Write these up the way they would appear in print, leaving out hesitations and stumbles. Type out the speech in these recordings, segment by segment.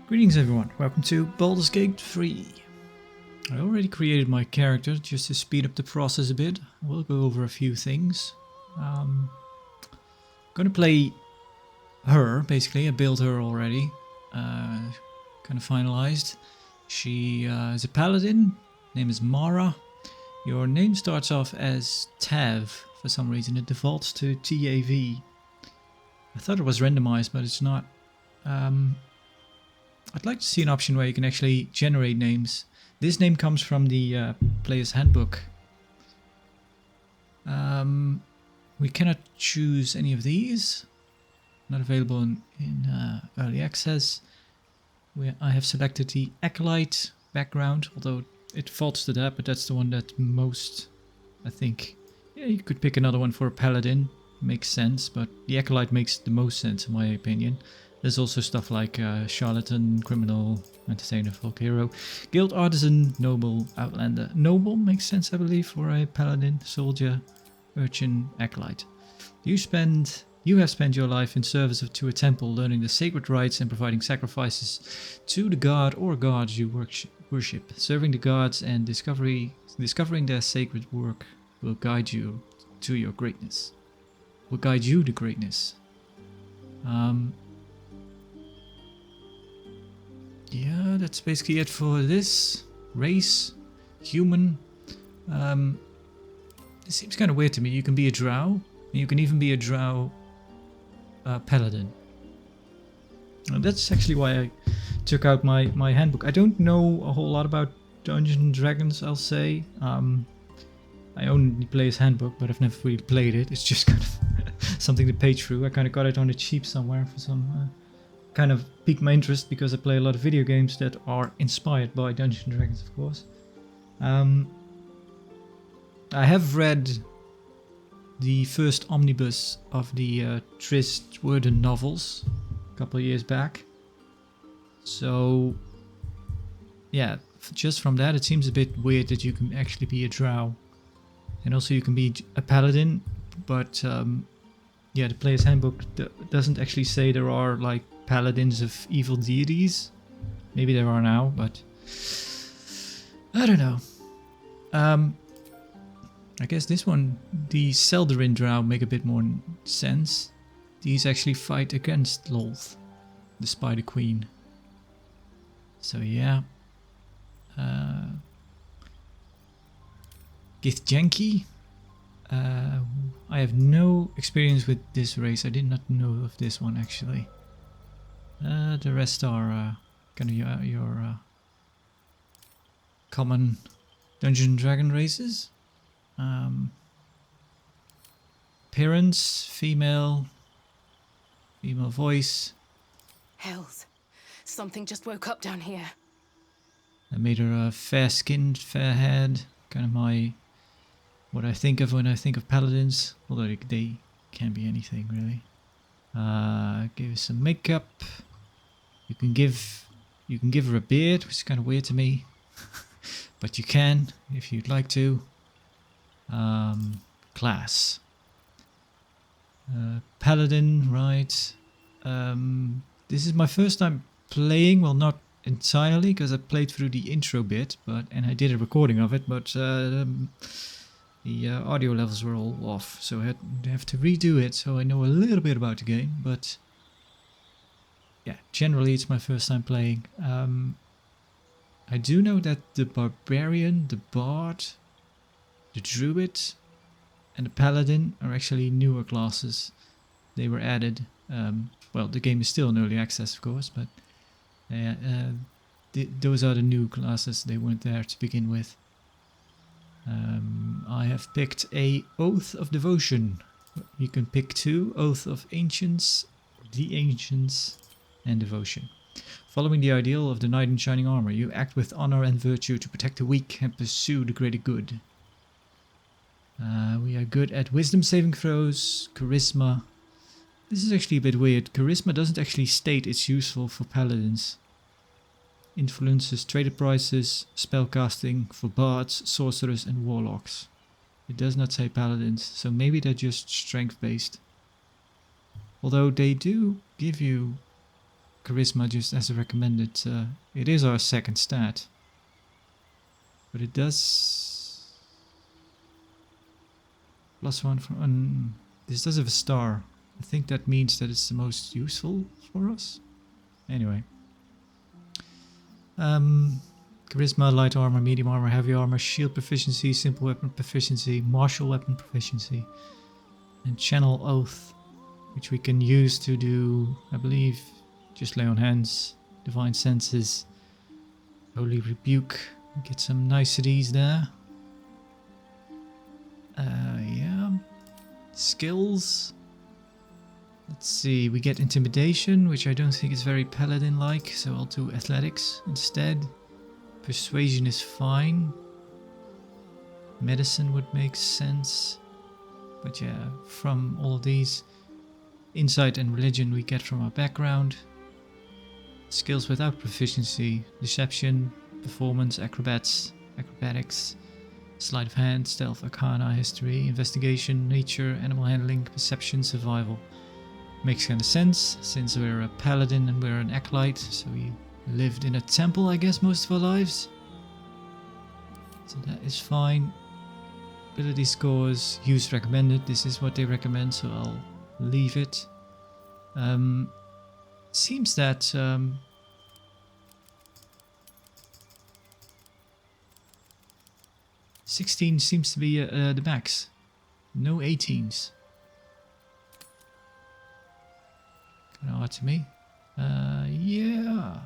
Greetings everyone, welcome to Baldur's Gate 3. I already created my character just to speed up the process a bit. We'll go over a few things. I'm gonna play her, basically. I built her already. Kind of finalized. She is a paladin, name is Mara. Your name starts off as Tav. For some reason it defaults to TAV. I thought it was randomized, but it's not. I'd like to see an option where you can actually generate names. This name comes from the player's handbook. We cannot choose any of these. Not available in early access. I have selected the Acolyte background, although it defaults to that, but that's the one that most, I think. Yeah, you could pick another one for a Paladin. Makes sense, but the Acolyte makes the most sense in my opinion. There's also stuff like Charlatan, Criminal, Entertainer, Folk Hero, Guild Artisan, Noble, Outlander. Noble makes sense, I believe, for a Paladin, Soldier, Urchin, Acolyte. You have spent your life in service to a temple, learning the sacred rites and providing sacrifices to the god or gods you worship. Serving the gods and discovering their sacred work will guide you to your greatness. Will guide you to greatness. Yeah, that's basically it for this race. Human. It seems kind of weird to me. You can be a drow, and you can even be a drow paladin. And that's actually why I took out my handbook. I don't know a whole lot about Dungeons and Dragons, I'll say. I only play his handbook, but I've never really played it. It's just kind of something to page through. I kind of got it on the cheap somewhere for some... kind of piqued my interest because I play a lot of video games that are inspired by Dungeons and Dragons, of course. I have read the first omnibus of the Trist Worden novels a couple of years back. So, yeah, just from that it seems a bit weird that you can actually be a drow. And also you can be a paladin, but yeah, the player's handbook doesn't actually say there are like paladins of evil deities. Maybe there are now, but I don't know. I guess this one, the Seldarin drow, make a bit more sense. These actually fight against Lolth, the Spider Queen. So yeah. Githyanki. I have no experience with this race. I did not know of this one actually. The rest are kind of your common Dungeons and Dragon races. Appearance, female voice. Hells, something just woke up down here. I made her fair-skinned, fair-haired, kind of what I think of when I think of paladins, although they can be anything really. Give her some makeup. You can give her a beard, which is kind of weird to me, but you can if you'd like to. Class. Paladin, right? This is my first time playing. Well, not entirely, because I played through the intro bit, and I did a recording of it, but the audio levels were all off, so I have to redo it. So I know a little bit about the game, but yeah, generally it's my first time playing. I do know that the Barbarian, the Bard, the Druid, and the Paladin are actually newer classes. They were added. Well, the game is still in early access, of course, but those are the new classes. They weren't there to begin with. I have picked a Oath of Devotion. You can pick two: Oath of Ancients, the Ancients, and Devotion. Following the ideal of the knight in shining armor, you act with honor and virtue to protect the weak and pursue the greater good. We are good at wisdom saving throws, charisma. This is actually a bit weird. Charisma doesn't actually state it's useful for paladins. Influences traded prices, spellcasting for bards, sorcerers and warlocks. It does not say paladins, so maybe they're just strength based. Although they do give you charisma just as a recommended. It is our second stat. But it does... +1 from... this does have a star. I think that means that it's the most useful for us. Anyway. Charisma, light armor, medium armor, heavy armor, shield proficiency, simple weapon proficiency, martial weapon proficiency, and channel oath, which we can use to do, I believe, just lay on hands, divine senses, holy rebuke. Get some niceties there. Yeah. Skills. Let's see, we get intimidation, which I don't think is very paladin-like, so I'll do athletics instead. Persuasion is fine. Medicine would make sense. But yeah, from all of these, insight and religion we get from our background. Skills without proficiency, deception, performance, acrobatics, sleight of hand, stealth, arcana, history, investigation, nature, animal handling, perception, survival. Makes kind of sense, since we're a paladin and we're an acolyte, so we lived in a temple, I guess, most of our lives. So that is fine. Ability scores, use recommended. This is what they recommend, so I'll leave it. Seems that... 16 seems to be the max. No 18s. Kind of odd to me. Yeah.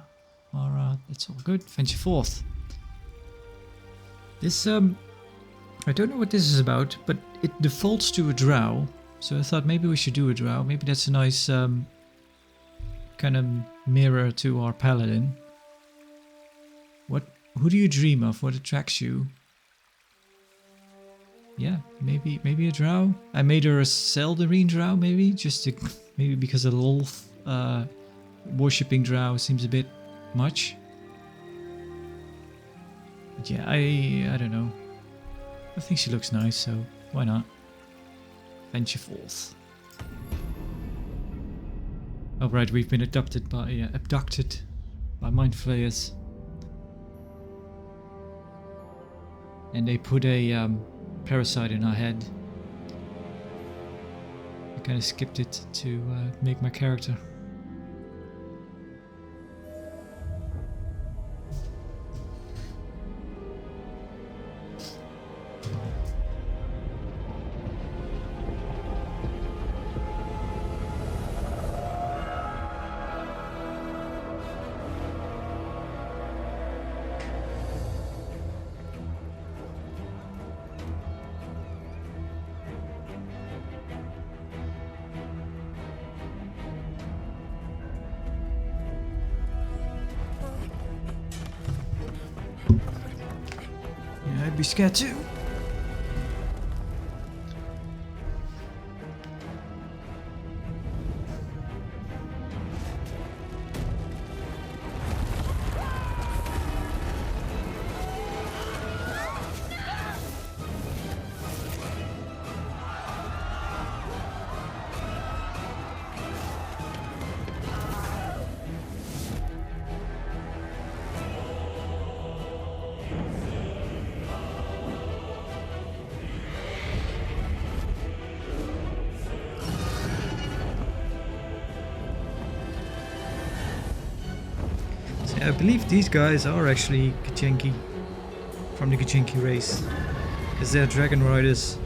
Alright, that's all good. Venture forth. This, I don't know what this is about, but it defaults to a drow. So I thought maybe we should do a drow. Maybe that's a nice kind of mirror to our paladin. Who do you dream of? What attracts you? Yeah, maybe a drow. I made her a Seldarine drow, maybe maybe because a lol worshipping drow seems a bit much. But yeah, I don't know. I think she looks nice, so why not? Venture forth. Oh right, we've been abducted by Mindflayers, and they put a parasite in our head. I kind of skipped it to make my character. I'd be scared too. I believe these guys are actually Gichenki, from the Gichenki race, because they're dragon riders.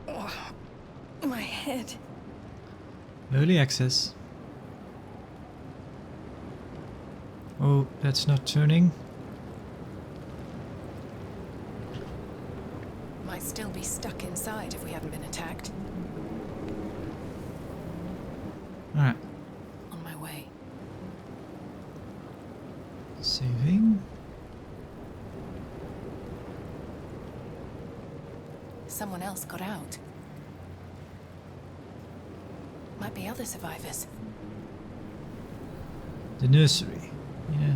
Oh, my head. Early access. Oh, that's not turning. Might still be stuck inside if we haven't been attacked. Alright. On my way. Saving. Someone else got out. Might be other survivors. The nursery. Yeah.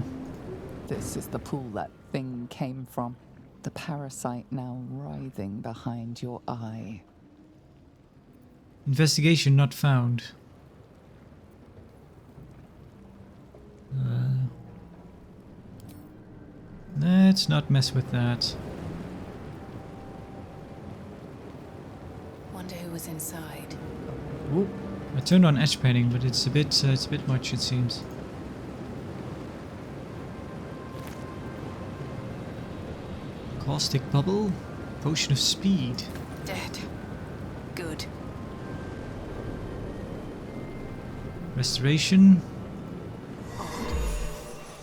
This is the pool that thing came from. The parasite now writhing behind your eye. Investigation not found. Let's not mess with that. Wonder who was inside. Ooh, I turned on edge painting, but it's a bit much, it seems. Caustic bubble, potion of speed. Dead. Good. Restoration.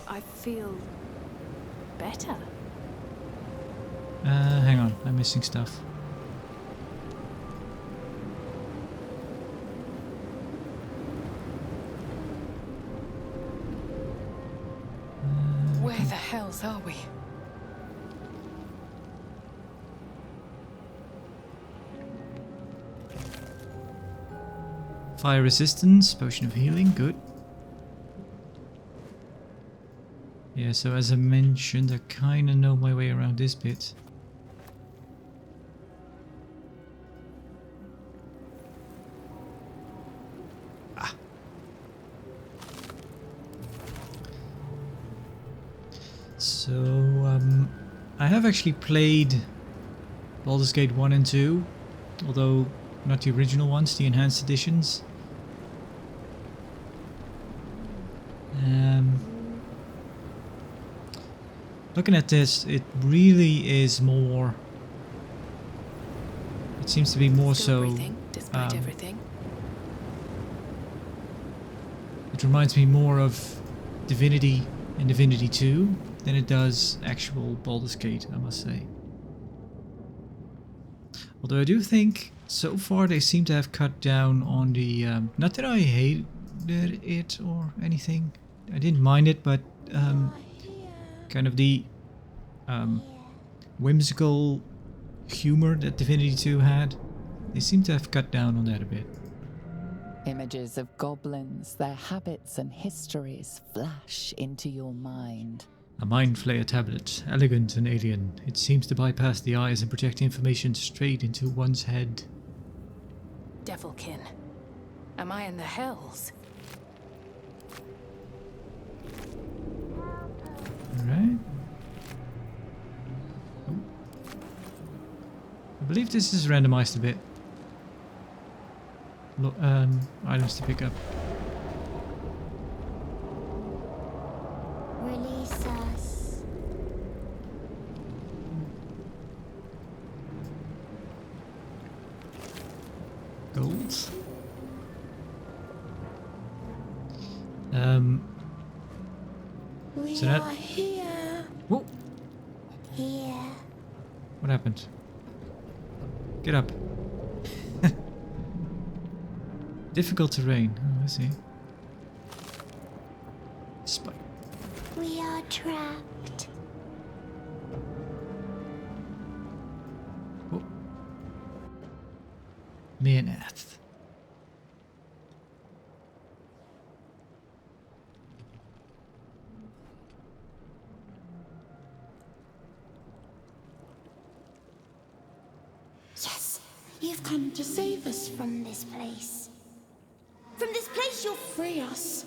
I feel better. Hang on, I'm missing stuff. Where the hells are we? Fire resistance, potion of healing, good. Yeah, so as I mentioned, I kinda know my way around this bit. Ah. So, I have actually played Baldur's Gate 1 and 2, although not the original ones, the enhanced editions. Looking at this, it really is more. It seems to be more Still so. breathing, despite everything. It reminds me more of Divinity and Divinity 2 than it does actual Baldur's Gate, I must say. Although I do think so far they seem to have cut down on the. Not that I hated it or anything. I didn't mind it, but kind of the whimsical humor that Divinity 2 had. They seem to have cut down on that a bit. Images of goblins, their habits and histories flash into your mind. A Mindflayer tablet, elegant and alien. It seems to bypass the eyes and project information straight into one's head. Devilkin. Am I in the hells? Alright. I believe this is randomized a bit. Items to pick up. Release us. Gold. We So that- are here. Whoa! Here. What happened? Get up. Difficult terrain. Oh, I see. Spike. We are trapped. Oh. Meernath. Yes, you've come to save us from this place. From this place, you'll free us.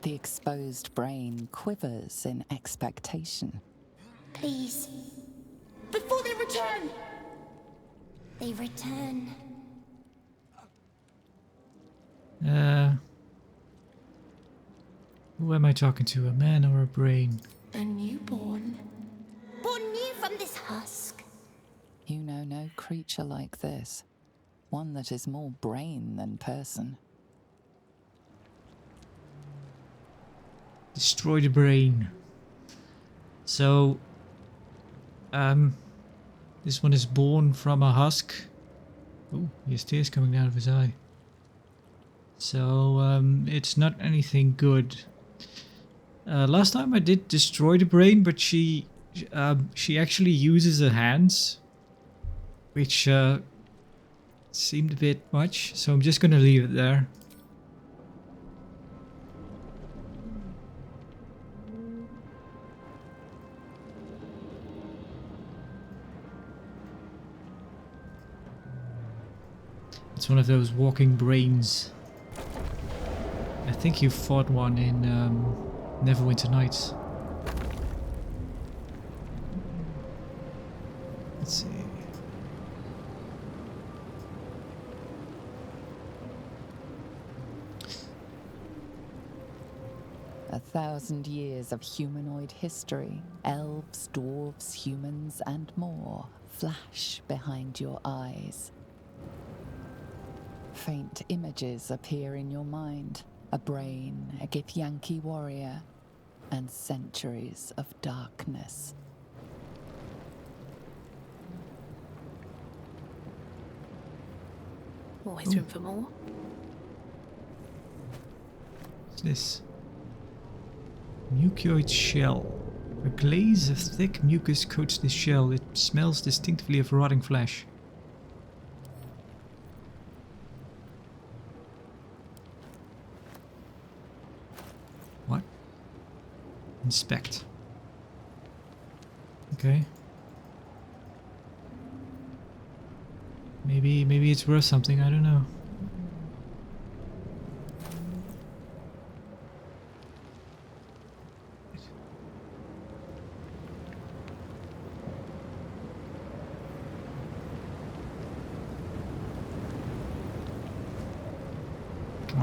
The exposed brain quivers in expectation. Please. Before they return. They return. Who am I talking to? A man or a brain? A newborn. Born new from this husk. You know no creature creature like this. One that is more brain than person. Destroy the brain. So, this one is born from a husk. Oh, he has tears coming out of his eye. So, it's not anything good. Last time I did destroy the brain, but she actually uses her hands, which seemed a bit much. So I'm just gonna leave it there. It's one of those walking brains. I think you fought one in Neverwinter Nights. Let's see. A 1,000 years of humanoid history, elves, dwarves, humans, and more flash behind your eyes. Faint images appear in your mind. A brain, a Githyanki warrior, and centuries of darkness. Always room for more. What's this? Mucoid shell. A glaze of thick mucus coats the shell. It smells distinctively of rotting flesh. What? Inspect. Okay. Maybe it's worth something, I don't know.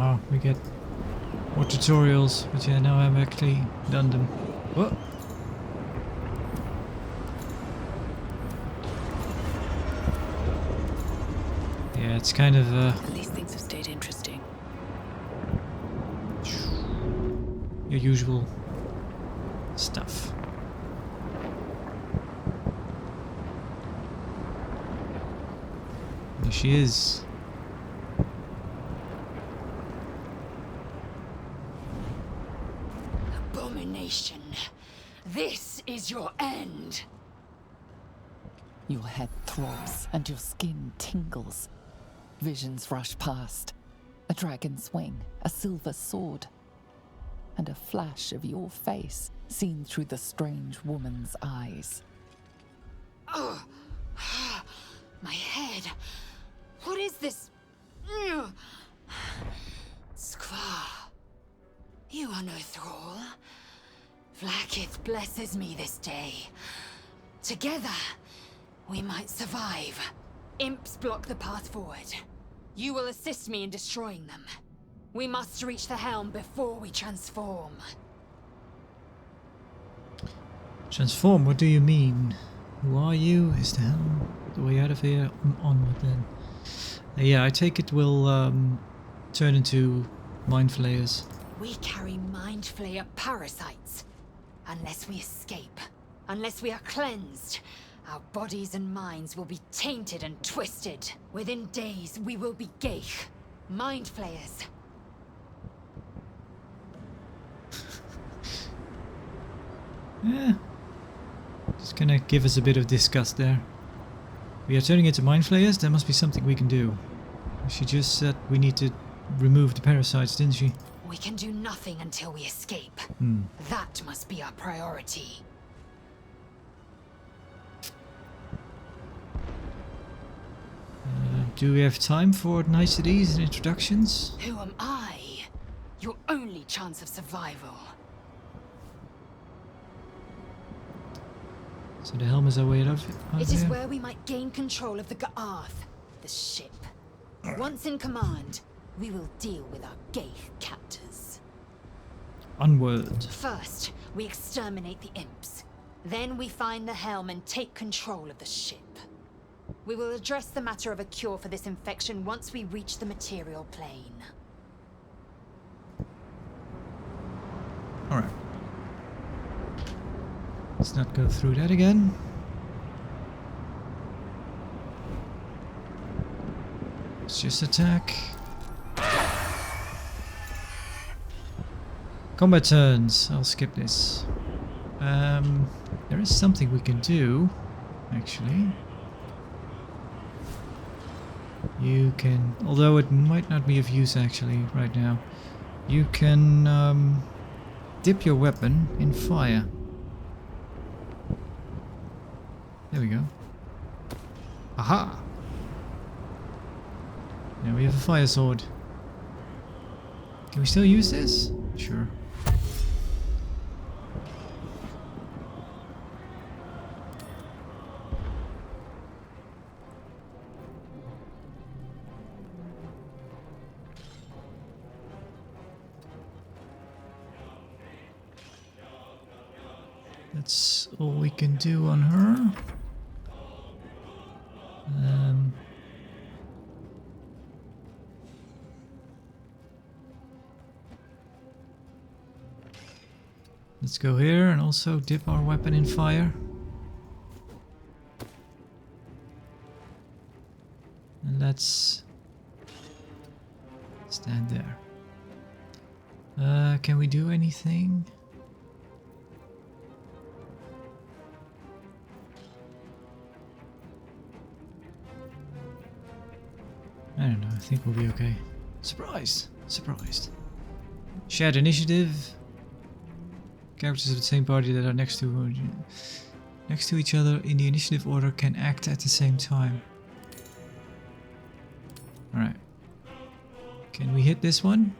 Oh, we get more tutorials, but yeah, now I've actually done them. Whoa! Yeah, it's kind of At least things have stayed interesting. your usual stuff. There she is. Abomination. This is your end. Your head throbs and your skin tingles. Visions rush past. A dragon's wing, a silver sword, and a flash of your face seen through the strange woman's eyes. Oh, my head. What is this? Skvar. You are no thrall. Vlaakith blesses me this day. Together, we might survive. Imps block the path forward. You will assist me in destroying them. We must reach the helm before we transform. Transform, what do you mean? Who are you? Is the helm the way out of here? Onward then. Yeah, I take it we'll turn into Mindflayers. We carry Mindflayer parasites. Unless we escape, unless we are cleansed, our bodies and minds will be tainted and twisted. Within days, we will be Geich, Mindflayers. Yeah. Just gonna give us a bit of disgust there. We are turning into Mindflayers? There must be something we can do. She just said we need to remove the parasites, didn't she? We can do nothing until we escape. That must be our priority. Do we have time for niceties and introductions? Who am I? Your only chance of survival. So the helm is our way out of It is here? where we might gain control of the Ga'arth, the ship. Once in command, we will deal with our Geich captors. Onward. First, we exterminate the imps. Then we find the helm and take control of the ship. We will address the matter of a cure for this infection once we reach the material plane. Alright. Let's not go through that again. Let's just attack. Combat turns. I'll skip this. There is something we can do, actually. You can, although it might not be of use actually right now, you can dip your weapon in fire. There we go. Aha! Now we have a fire sword. Can we still use this? Sure. That's all we can do on her. Let's go here and also dip our weapon in fire. And let's stand there. Can we do anything? I don't know, I think we'll be okay. Surprised! Surprised. Shared initiative. Characters of the same party that are next to each other in the initiative order can act at the same time. Alright. Can we hit this one?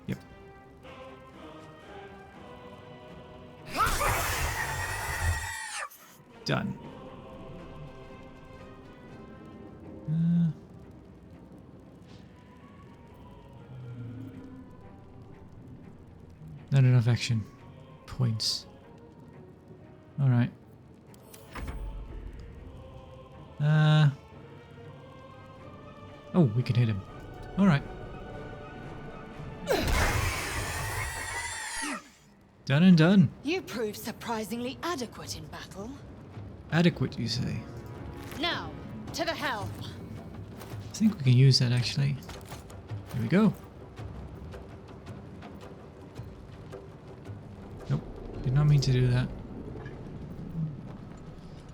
Yep. Done. Not enough action points. Alright. Oh, we can hit him. Alright. Done and done. You proved surprisingly adequate in battle. Adequate, you say? Now, to the helm. I think we can use that actually. There we go. Nope, did not mean to do that.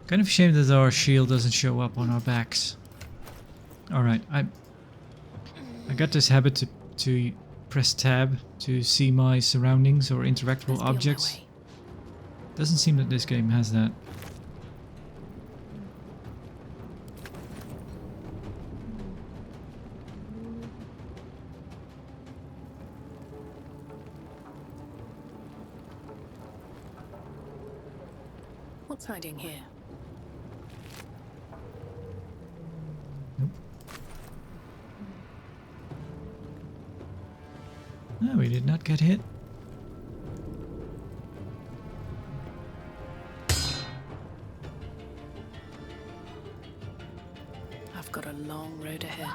Kind of a shame that our shield doesn't show up on our backs. Alright, I got this habit to press tab to see my surroundings or interact with objects. Doesn't seem that this game has that. What's hiding here? Nope. No, we did not get hit. I've got a long road ahead.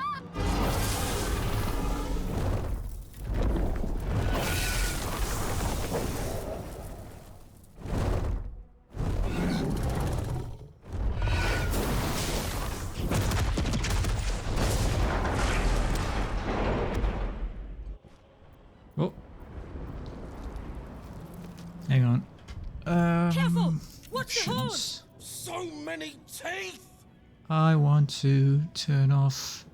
Oh. Hang on. Careful! Watch the horn! Options. So many teeth! I want to turn off.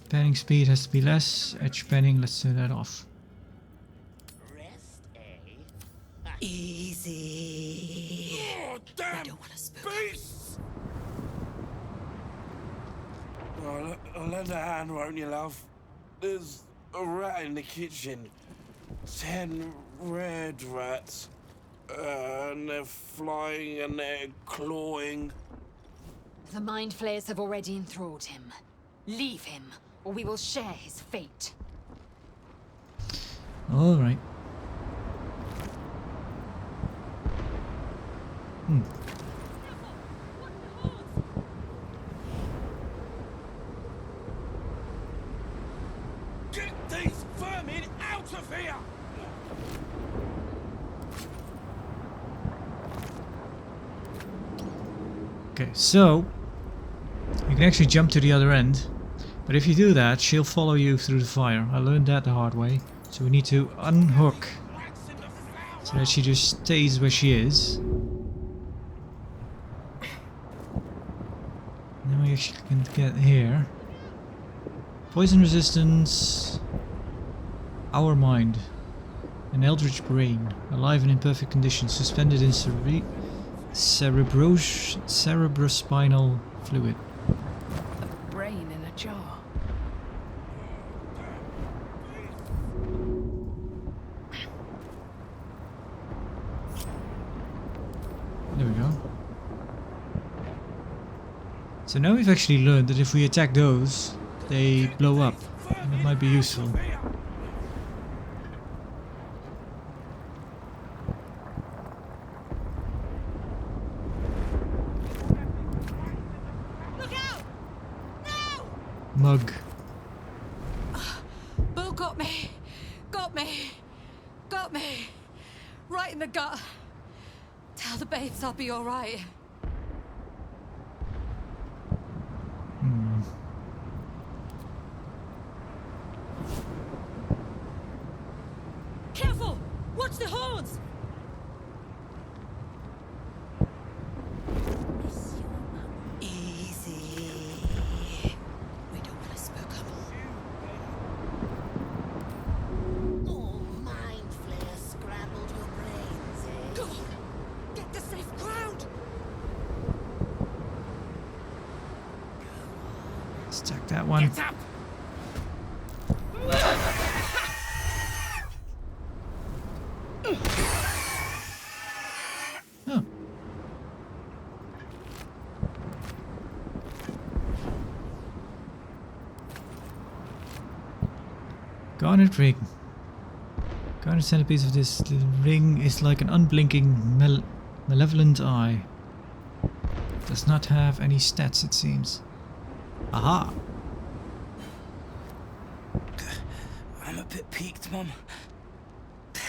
Panning speed has to be less. Edge panning, let's turn that off. Rest, eh? Easy. Oh, damn I don't want to spook. beasts! Oh, lend a hand, won't you, love? There's a rat in the kitchen. 10 red rats. And they're flying and they're clawing. The Mindflayers have already enthralled him. Leave him, or we will share his fate. Alright. Okay, so you can actually jump to the other end, but if you do that, she'll follow you through the fire. I learned that the hard way. So we need to unhook so that she just stays where she is. And then we actually can get here. Poison resistance. Our mind. An eldritch brain. Alive and in perfect condition. Suspended in cerebrospinal fluid. A brain in a jar. There we go. So now we've actually learned that if we attack those, they blow up. And it might be useful. Look out! No! Mug. Bull got me. Got me. Got me. Right in the gut. Tell the babes I'll be alright. Careful! Watch the horns! Easy. We don't want to spook up. Oh, Mindflayers scrambled your brains, eh? Go! Get to safe ground! Stack that one. Get up! Oh. Garnet ring. Garnet centerpiece of this ring is like an unblinking malevolent eye. Does not have any stats, it seems. Aha! I'm a bit peaked, Mum. I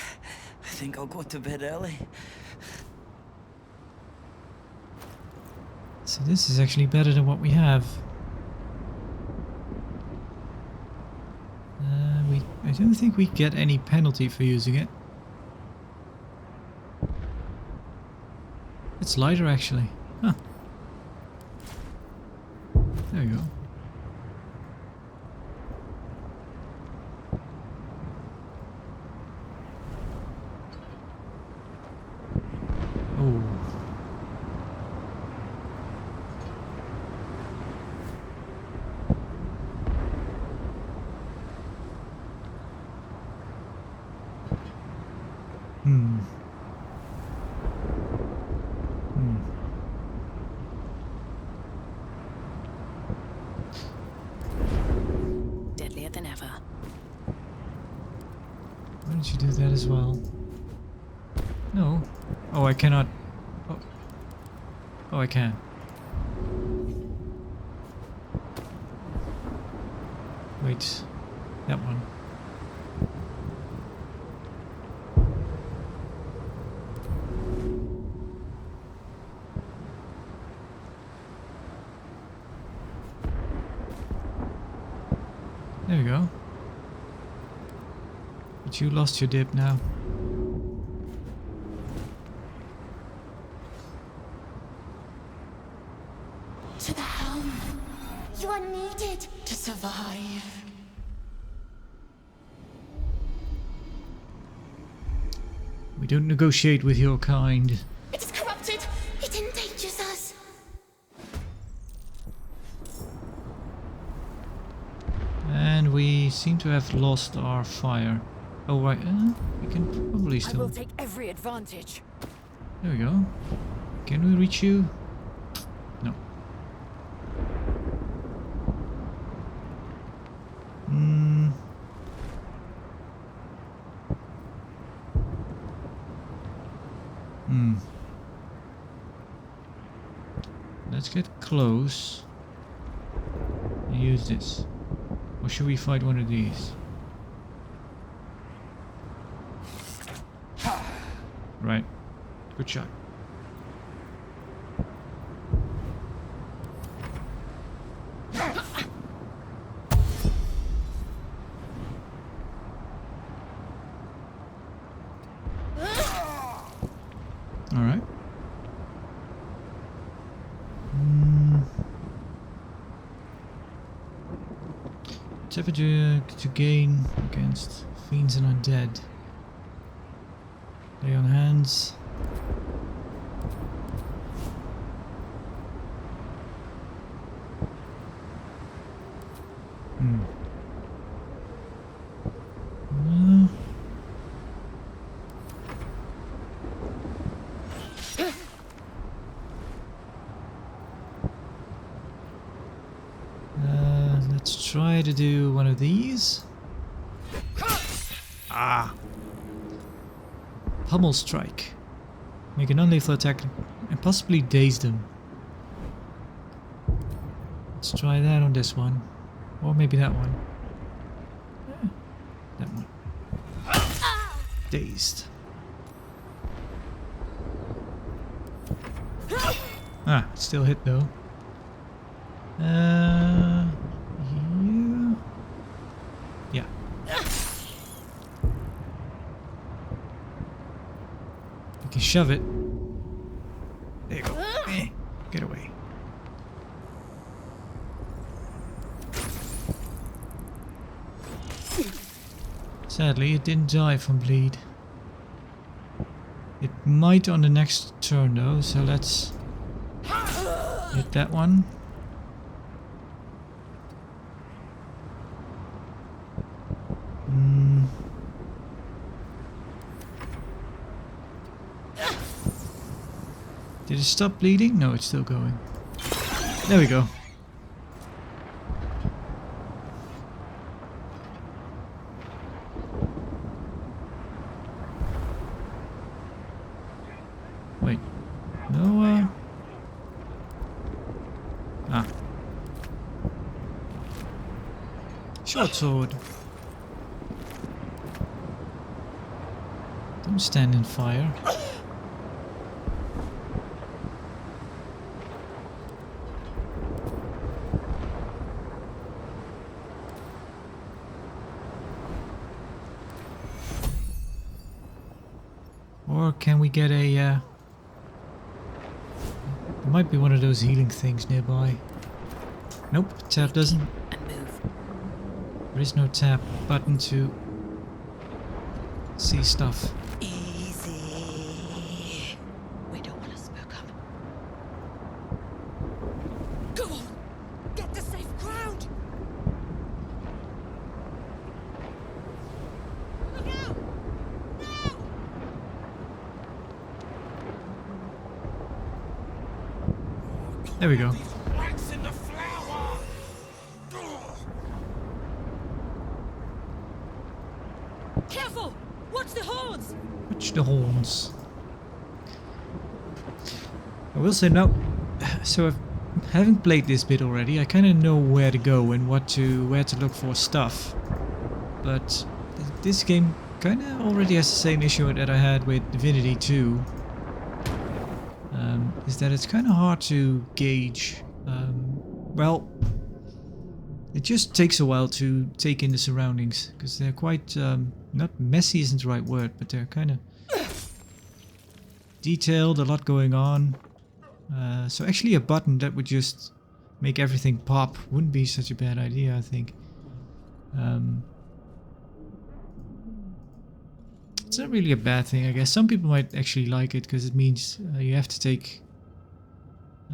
think I'll go to bed early. So this is actually better than what we have. I don't think we get any penalty for using it. It's lighter actually. Huh. There you go. Oh. Deadlier than ever. Why don't you do that as well? No. Oh, I cannot. Oh, oh I can. Wait. That one. There we go. But you lost your dip now. To the helm. You are needed to survive. We don't negotiate with your kind. It is corrupted. It endangers us. And we seem to have lost our fire. Oh right, we can probably I will still... take every advantage. There we go. Can we reach you? No. Let's get close and use this. Or should we fight one of these? Right. Good shot. Temperature to gain against fiends and undead. Lay on hands. Let's try to do one of these. Ah! Pummel strike. Make a non-lethal attack and possibly daze them. Let's try that on this one. Or maybe that one. Yeah, that one. Dazed. Ah, still hit though. Yeah. You can shove it. There you go. Get away. Sadly, it didn't die from bleed. It might on the next turn though, so let's hit that one. Did it stop bleeding? No, it's still going. There we go. Wait. No, Ah. Short sword. Don't stand in fire. Or can we get a... there might be one of those healing things nearby. Nope, tab doesn't. And move. There is no tab button to see stuff. Easy. We don't want to spook up. Go on! Get to safe ground! Look out! No! There we go. Wax in the flower! Careful! Watch the horns! Watch the horns. I will say now, so having played this bit already, I kind of know where to go and where to look for stuff. But this game kind of already has the same issue that I had with Divinity 2. Is that it's kind of hard to gauge. Well, it just takes a while to take in the surroundings because they're quite not messy isn't the right word, but they're kind of detailed, a lot going on. So actually a button that would just make everything pop wouldn't be such a bad idea, I think. It's not really a bad thing, I guess. Some people might actually like it because it means you have to take...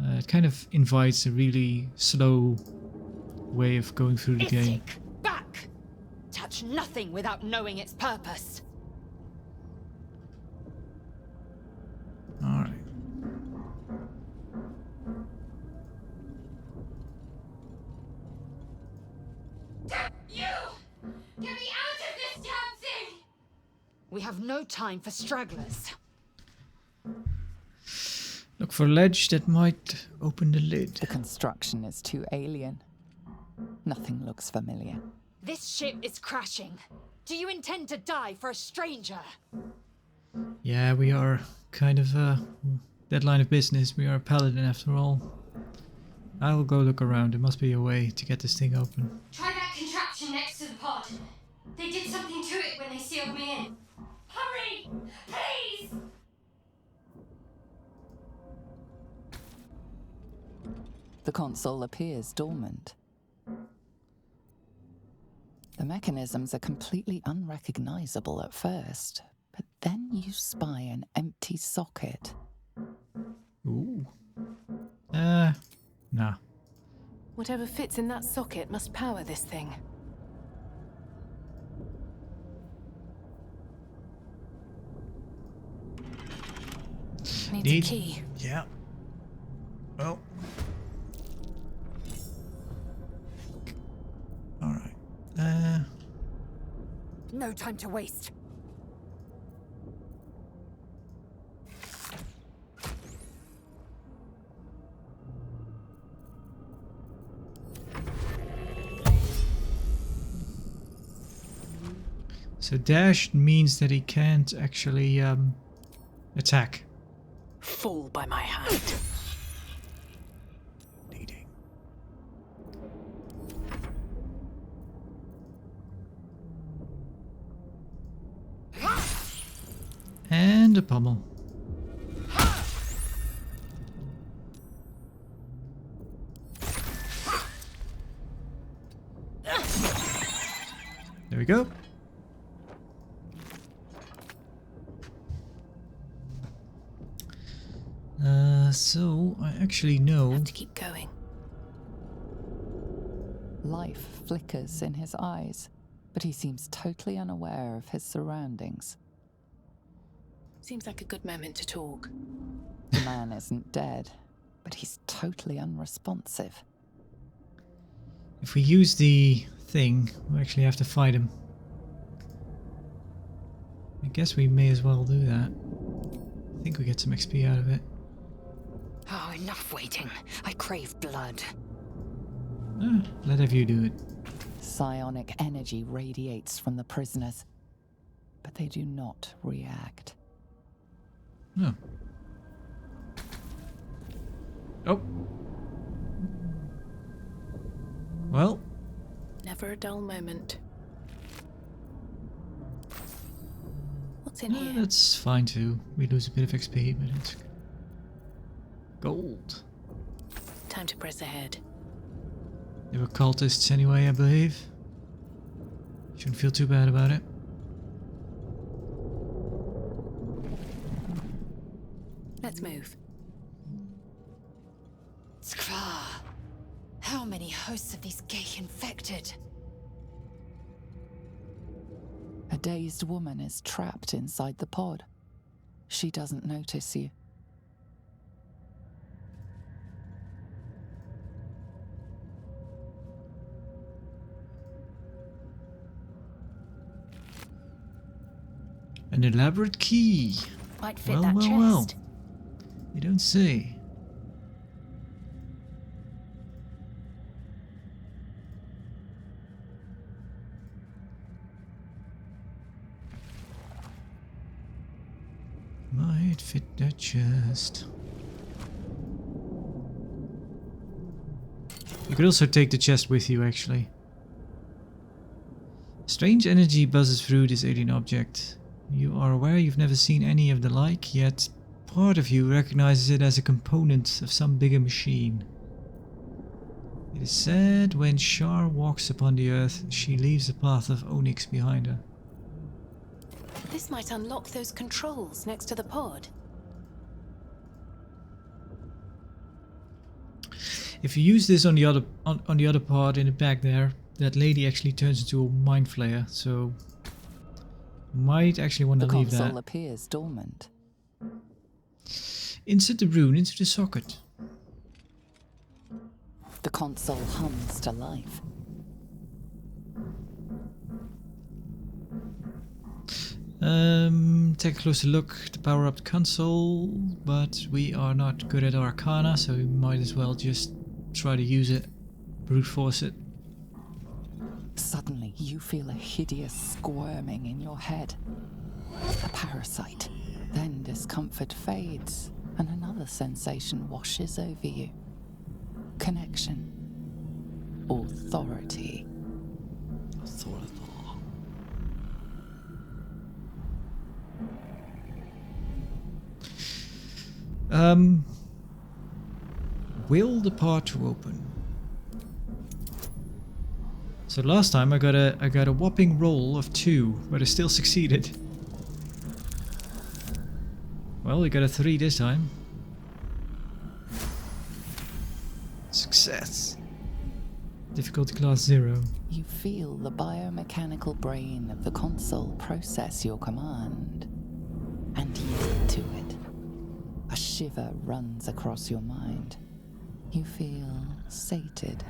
it kind of invites a really slow way of going through the game. Back! Touch nothing without knowing its purpose. Alright. You! Get me out of this damn thing! We have no time for stragglers. Look for a ledge that might open the lid. The construction is too alien. Nothing looks familiar. This ship is crashing. Do you intend to die for a stranger? Yeah, we are kind of that line of business. We are a paladin after all. I will go look around. There must be a way to get this thing open. Try that contraption next to the pod. They did something to it when they sealed me in. Hurry! Please! The console appears dormant. The mechanisms are completely unrecognizable at first, but then you spy an empty socket. Ooh. Nah. Whatever fits in that socket must power this thing. Needs a key. Yeah. Well. Alright. No time to waste. So dash means that he can't actually attack. Fall by my hand. Leading. And a pummel. There we go. So I actually know. Have to keep going. Life flickers in his eyes, but he seems totally unaware of his surroundings. Seems like a good moment to talk. The man isn't dead, but he's totally unresponsive. If we use the thing, we actually have to fight him. I guess we may as well do that. I think we get some XP out of it. Oh, enough waiting. I crave blood. Let have you do it. Psionic energy radiates from the prisoners, but they do not react. No. Oh. Well. Never a dull moment. What's in here? That's fine too. We lose a bit of XP, but it's gold. Time to press ahead. They were cultists anyway, I believe. Shouldn't feel too bad about it. Let's move. Skra! How many hosts of these gay infected? A dazed woman is trapped inside the pod. She doesn't notice you. An elaborate key. Might fit that chest. Well. You don't say. Might fit that chest. You could also take the chest with you, actually. Strange energy buzzes through this alien object. You are aware you've never seen any of the like, yet part of you recognizes it as a component of some bigger machine. It is said when Shar walks upon the earth, she leaves the path of Onyx behind her. This might unlock those controls next to the pod. If you use this on the other part in the back there, that lady actually turns into a Mindflayer, so might actually want to leave that. The console appears dormant. Insert the rune into the socket. The console hums to life. Take a closer look to power up the console, but we are not good at Arcana, so we might as well just try to use it, brute force it. Suddenly, you feel a hideous squirming in your head. A parasite. Then discomfort fades, and another sensation washes over you. Connection. Authority. Will the part to open? So last time I got a whopping roll of 2, but I still succeeded. Well, we got a 3 this time. Success. Difficulty class 0. You feel the biomechanical brain of the console process your command and yield to it. A shiver runs across your mind. You feel sated.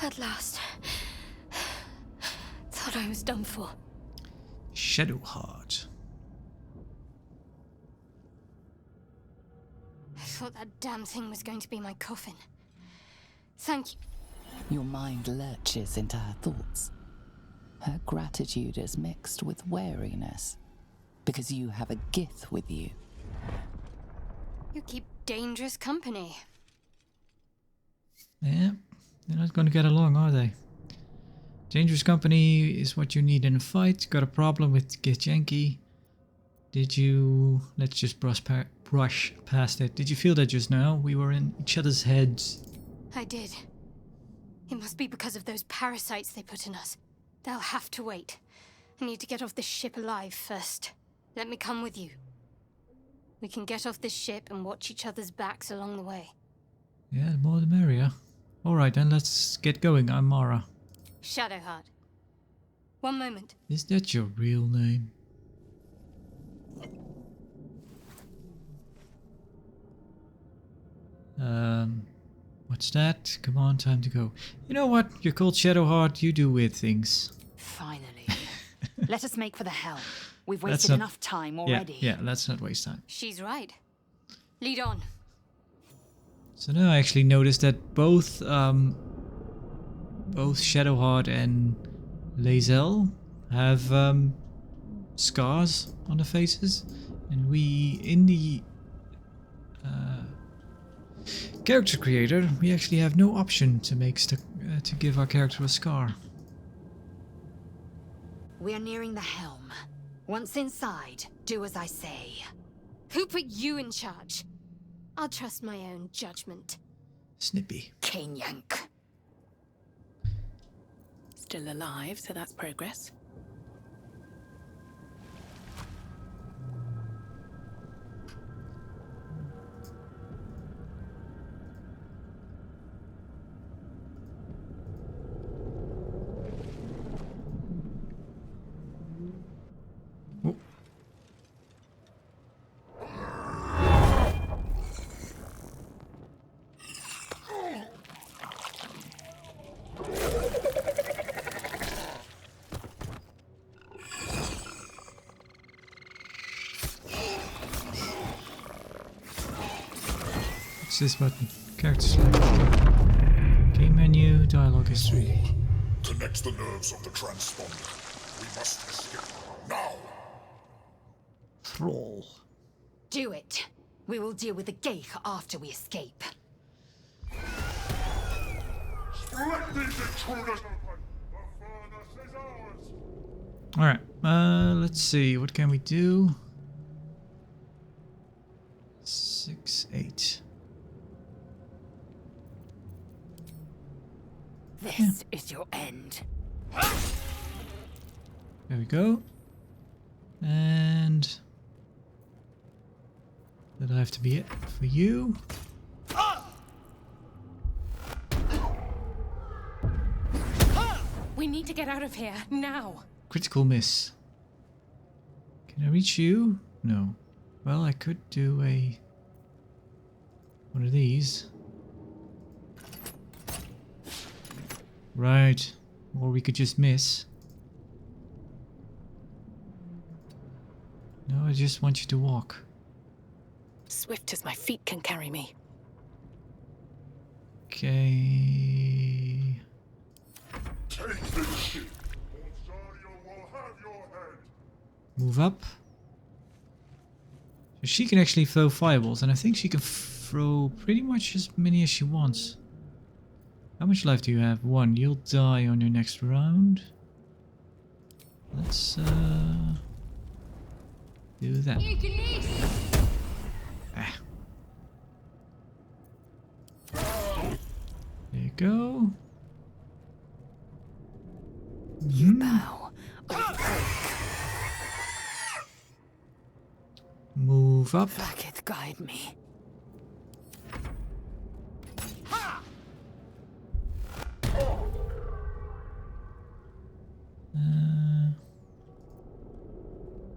At last. Thought I was done for. Shadowheart. I thought that damn thing was going to be my coffin. Thank you. Your mind lurches into her thoughts. Her gratitude is mixed with wariness, because you have a Gith with you. You keep dangerous company. Yeah, they're not going to get along, are they? Dangerous company is what you need in a fight. Got a problem with Githyanki. Did you... Let's just brush past it. Did you feel that just now? We were in each other's heads. I did. It must be because of those parasites they put in us. They'll have to wait. I need to get off this ship alive first. Let me come with you. We can get off this ship and watch each other's backs along the way. Yeah, the more the merrier. Alright then, let's get going. I'm Mara. Shadowheart. One moment. Is that your real name? What's that? Come on, time to go. You know what? You're called Shadowheart. You do weird things. Finally. Let us make for the helm. We've wasted enough time already. Yeah, let's not waste time. She's right. Lead on. So now I actually noticed that both Shadowheart and Lae'zel have scars on their faces, and we in the character creator we actually have no option to make to give our character a scar. We're nearing the helm. Once inside, do as I say. Who put you in charge? I'll trust my own judgment. Snippy. Cane yank. Still alive, so that's progress. Oh. What's this button? Character select. Game menu, dialogue history. Connects the nerves of the transponder. We must escape now. Thrall. Do it. We will deal with the Geich after we escape. Let these intruders open. The furnace is ours. Alright, let's see. What can we do? 6, 8. This is your end. There we go. And that'll have to be it for you. We need to get out of here, now! Critical miss. Can I reach you? No. Well, I could do one of these. Right. Or we could just miss. No, I just want you to walk. Swift as my feet can carry me. Okay. Take this ship, or Stadia will have your head. Move up. So she can actually throw fireballs, and I think she can throw pretty much as many as she wants. How much life do you have? 1. You'll die on your next round. Let's do that. Ah. There you go. You bow. Move up. Blacketh, guide me.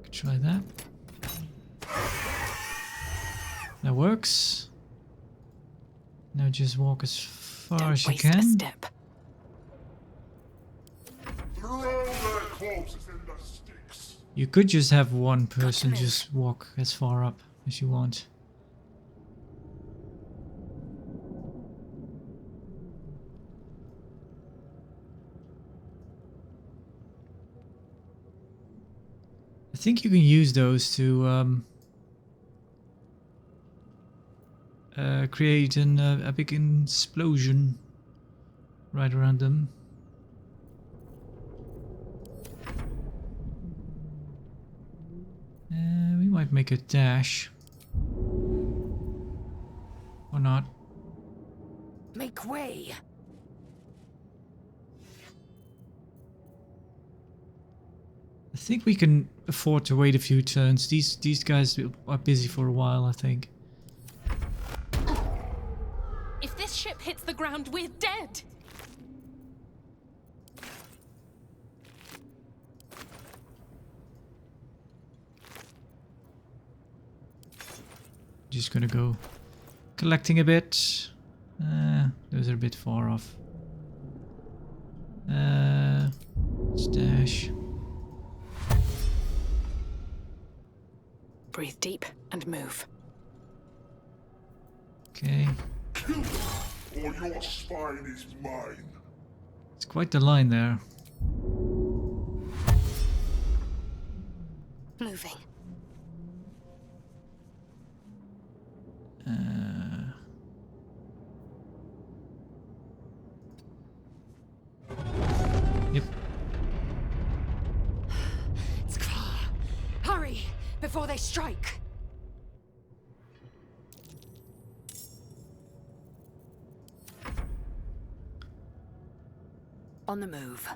Could try that. That works. Now just walk as far as you can. A step. Throw their corpses in the sticks. You could just have one person just walk as far up as you want. I think you can use those to create a big explosion right around them. We might make a dash. Or not. Make way. I think we can afford to wait a few turns. These guys are busy for a while, I think. If this ship hits the ground, we're dead. Just gonna go collecting a bit. Those are a bit far off. Stash. Breathe deep and move. Okay. Kill them, or your spine is mine. It's quite the line there. Moving. Yep. It's clear. Hurry before they strike. On the move.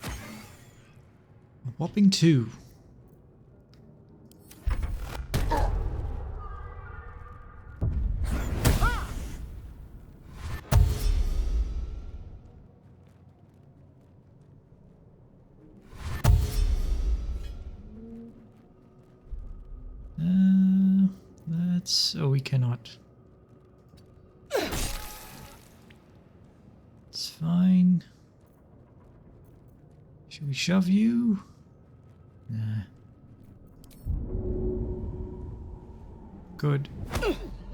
A whopping 2. Oh, we cannot. It's fine. Should we shove you? Nah. Good.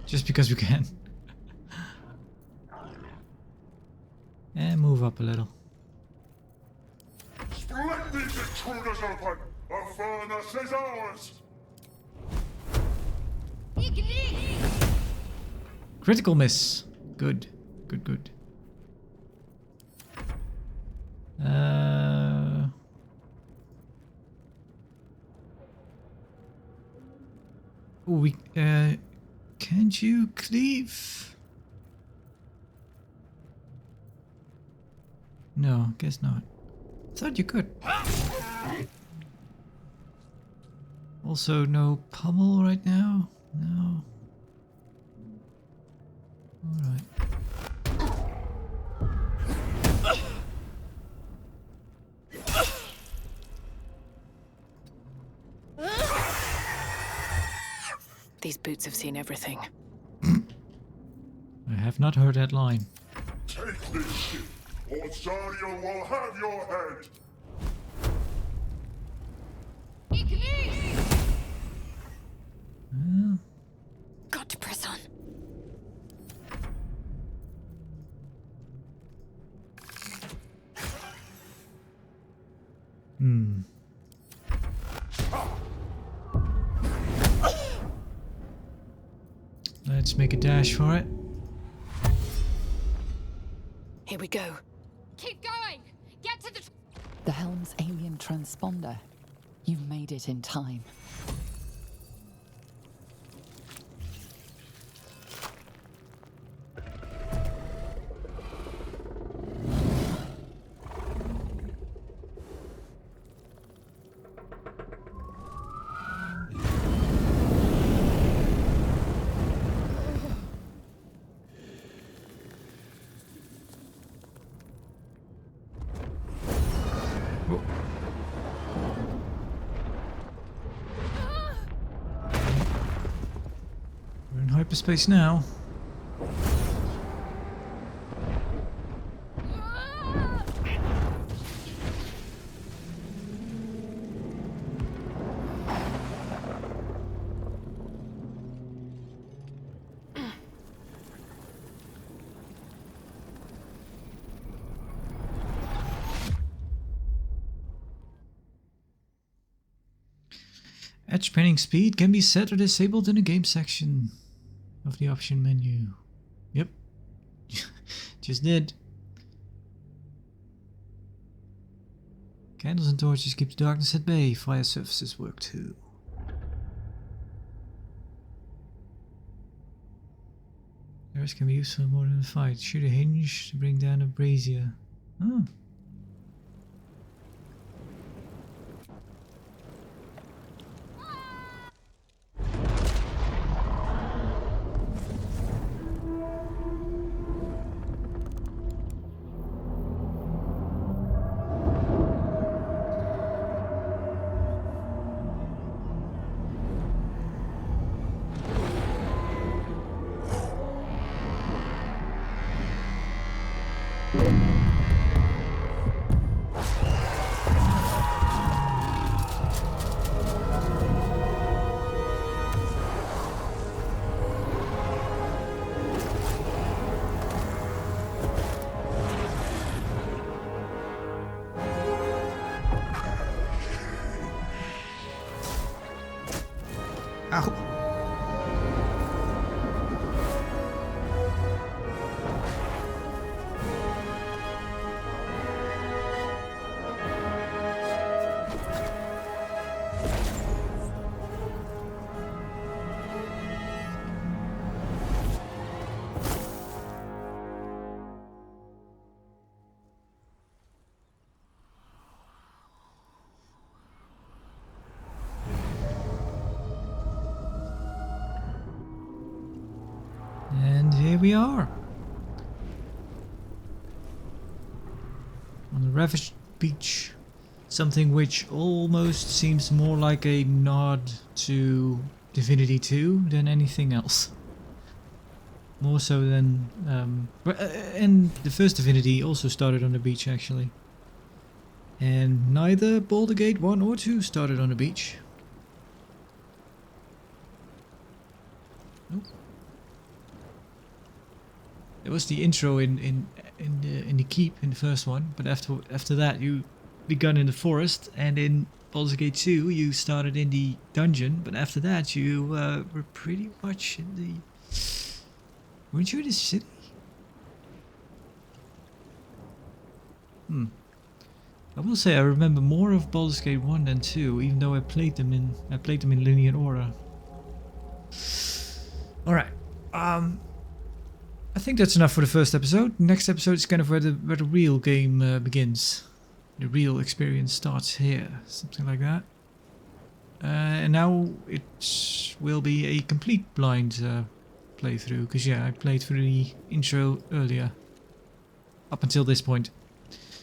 Just because we can. And move up a little. Split these intruders open! A furnace is ours! Critical miss. Good. Good, good. We can't you cleave? No, guess not. Thought you could. Also, no pummel right now? No. Alright. These boots have seen everything. I have not heard that line. Take this ship, or Stadia will have your head! Well, Got to press on. Let's make a dash for it. Here we go. Keep going! Get to the... The helm's alien transponder. You've made it in time. We're in hyperspace now. Edge panning speed can be set or disabled in the game section of the option menu. Yep. Just did. Candles and torches keep the darkness at bay. Fire surfaces work too. Arrows can be used for more than a fight. Shoot a hinge to bring down a brazier. Oh. Ow. And here we are. On the ravaged beach. Something which almost seems more like a nod to Divinity 2 than anything else. More so than... and the first Divinity also started on the beach actually. And neither Baldur's Gate 1 or 2 started on the beach. Nope. It was the intro in the keep in the first one, but after that you begun in the forest, and in Baldur's Gate 2 you started in the dungeon, but after that you were pretty much in the... Weren't you in the city? I will say I remember more of Baldur's Gate 1 than 2, even though I played them in linear order. All right. I think that's enough for the first episode. Next episode is kind of where the real game begins. The real experience starts here, something like that. And now it will be a complete blind playthrough, because yeah, I played through the intro earlier, up until this point.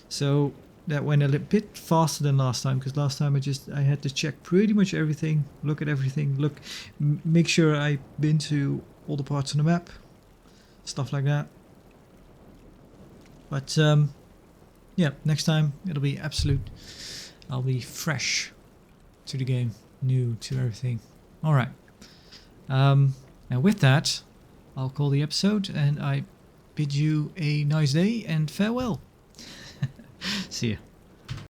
So that went a little bit faster than last time, because last time I had to check pretty much everything, look at everything, make sure I've been to all the parts on the map. Stuff like that. But yeah, next time it'll be absolute. I'll be fresh to the game, new to everything. Alright. Now with that, I'll call the episode, and I bid you a nice day and farewell. See ya.